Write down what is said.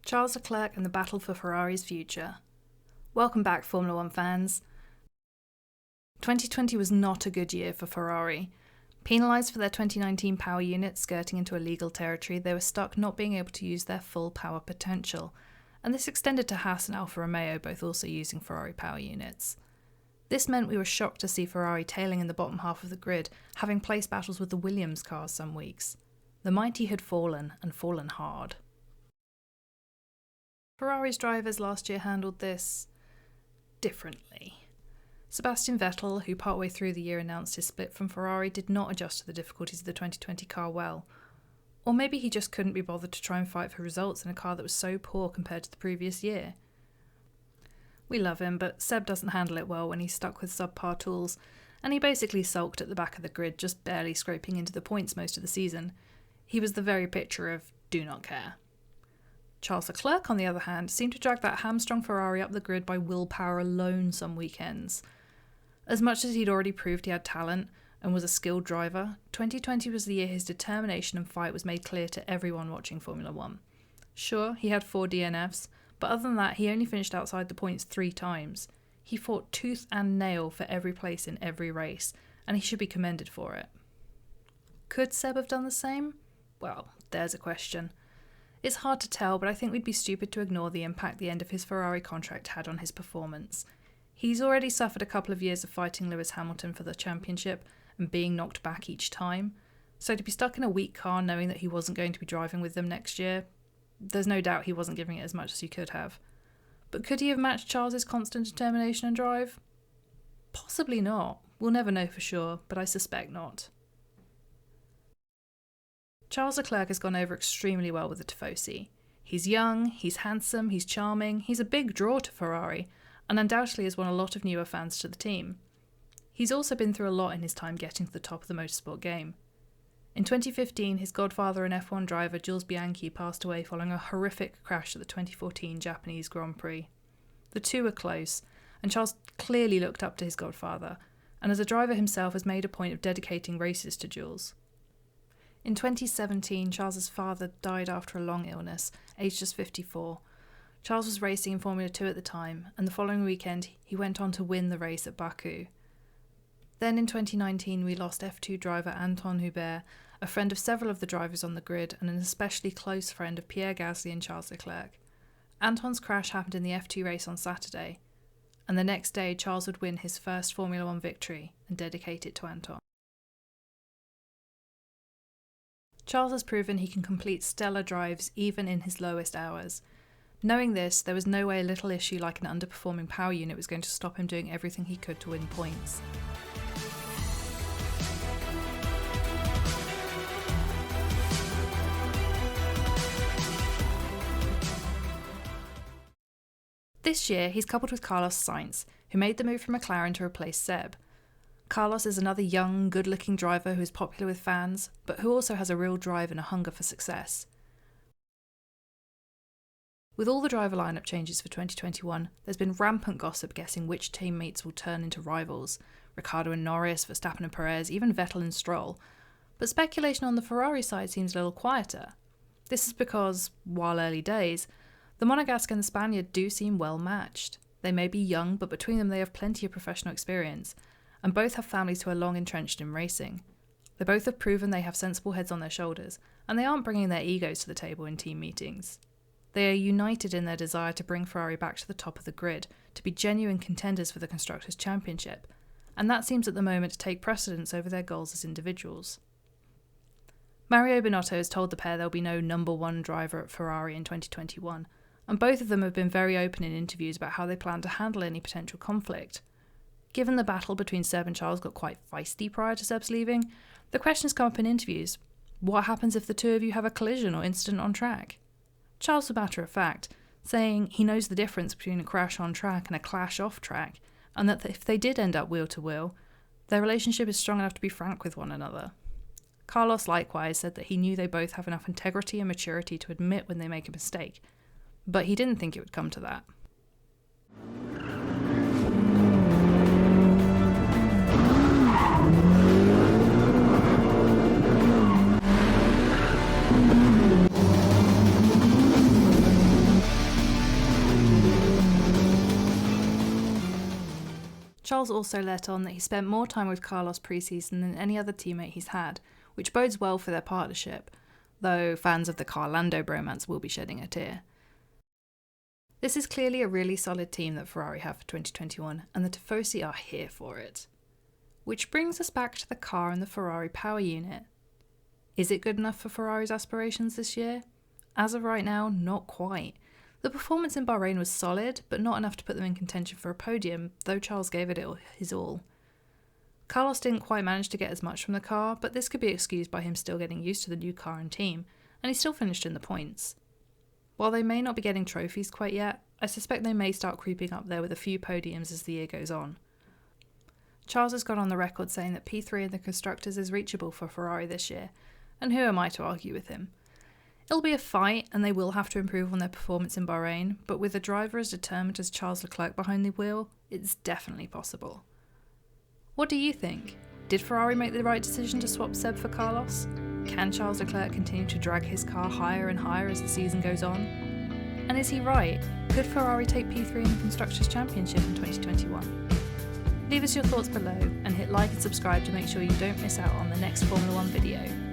Charles Leclerc and the battle for Ferrari's future. Welcome back, Formula One fans. 2020 was not a good year for Ferrari. Penalised for their 2019 power unit skirting into illegal territory, they were stuck not being able to use their full power potential, and this extended to Haas and Alfa Romeo, both also using Ferrari power units. This meant we were shocked to see Ferrari tailing in the bottom half of the grid, having placed battles with the Williams cars some weeks. The mighty had fallen, and fallen hard. Ferrari's drivers last year handled this differently. Sebastian Vettel, who partway through the year announced his split from Ferrari, did not adjust to the difficulties of the 2020 car well. Or maybe he just couldn't be bothered to try and fight for results in a car that was so poor compared to the previous year. We love him, but Seb doesn't handle it well when he's stuck with subpar tools, and he basically sulked at the back of the grid, just barely scraping into the points most of the season. He was the very picture of do not care. Charles Leclerc, on the other hand, seemed to drag that hamstrung Ferrari up the grid by willpower alone some weekends. As much as he'd already proved he had talent and was a skilled driver, 2020 was the year his determination and fight was made clear to everyone watching Formula One. Sure, he had 4 DNFs, but other than that, he only finished outside the points 3 times. He fought tooth and nail for every place in every race, and he should be commended for it. Could Seb have done the same? Well, there's a question. It's hard to tell, but I think we'd be stupid to ignore the impact the end of his Ferrari contract had on his performance. He's already suffered a couple of years of fighting Lewis Hamilton for the championship and being knocked back each time, so to be stuck in a weak car knowing that he wasn't going to be driving with them next year, there's no doubt he wasn't giving it as much as he could have. But could he have matched Charles's constant determination and drive? Possibly not. We'll never know for sure, but I suspect not. Charles Leclerc has gone over extremely well with the Tifosi. He's young, he's handsome, he's charming, he's a big draw to Ferrari, and undoubtedly has won a lot of newer fans to the team. He's also been through a lot in his time getting to the top of the motorsport game. In 2015, his godfather and F1 driver Jules Bianchi passed away following a horrific crash at the 2014 Japanese Grand Prix. The two were close, and Charles clearly looked up to his godfather, and as a driver himself has made a point of dedicating races to Jules. In 2017, Charles's father died after a long illness, aged just 54. Charles was racing in Formula 2 at the time, and the following weekend he went on to win the race at Baku. Then in 2019 we lost F2 driver Anton Hubert, a friend of several of the drivers on the grid and an especially close friend of Pierre Gasly and Charles Leclerc. Anton's crash happened in the F2 race on Saturday, and the next day Charles would win his first Formula 1 victory and dedicate it to Anton. Charles has proven he can complete stellar drives even in his lowest hours. Knowing this, there was no way a little issue like an underperforming power unit was going to stop him doing everything he could to win points. This year, he's coupled with Carlos Sainz, who made the move from McLaren to replace Seb. Carlos is another young, good-looking driver who is popular with fans, but who also has a real drive and a hunger for success. With all the driver lineup changes for 2021, there's been rampant gossip guessing which teammates will turn into rivals. Ricciardo and Norris, Verstappen and Perez, even Vettel and Stroll. But speculation on the Ferrari side seems a little quieter. This is because, while early days, the Monegasque and the Spaniard do seem well matched. They may be young, but between them they have plenty of professional experience, and both have families who are long entrenched in racing. They both have proven they have sensible heads on their shoulders, and they aren't bringing their egos to the table in team meetings. They are united in their desire to bring Ferrari back to the top of the grid, to be genuine contenders for the Constructors' Championship, and that seems at the moment to take precedence over their goals as individuals. Mario Binotto has told the pair there will be no number one driver at Ferrari in 2021, and both of them have been very open in interviews about how they plan to handle any potential conflict. Given the battle between Seb and Charles got quite feisty prior to Seb's leaving, the questions come up in interviews. What happens if the two of you have a collision or incident on track? Charles was matter of fact, saying he knows the difference between a crash on track and a clash off track, and that if they did end up wheel to wheel, their relationship is strong enough to be frank with one another. Carlos likewise said that he knew they both have enough integrity and maturity to admit when they make a mistake, but he didn't think it would come to that. Charles also let on that he spent more time with Carlos pre-season than any other teammate he's had, which bodes well for their partnership, though fans of the Carlando bromance will be shedding a tear. This is clearly a really solid team that Ferrari have for 2021, and the Tifosi are here for it. Which brings us back to the car and the Ferrari power unit. Is it good enough for Ferrari's aspirations this year? As of right now, not quite. The performance in Bahrain was solid, but not enough to put them in contention for a podium, though Charles gave it his all. Carlos didn't quite manage to get as much from the car, but this could be excused by him still getting used to the new car and team, and he still finished in the points. While they may not be getting trophies quite yet, I suspect they may start creeping up there with a few podiums as the year goes on. Charles has got on the record saying that P3 in the Constructors is reachable for Ferrari this year, and who am I to argue with him? It'll be a fight, and they will have to improve on their performance in Bahrain, but with a driver as determined as Charles Leclerc behind the wheel, it's definitely possible. What do you think? Did Ferrari make the right decision to swap Seb for Carlos? Can Charles Leclerc continue to drag his car higher and higher as the season goes on? And is he right? Could Ferrari take P3 in the Constructors' Championship in 2021? Leave us your thoughts below and hit like and subscribe to make sure you don't miss out on the next Formula 1 video.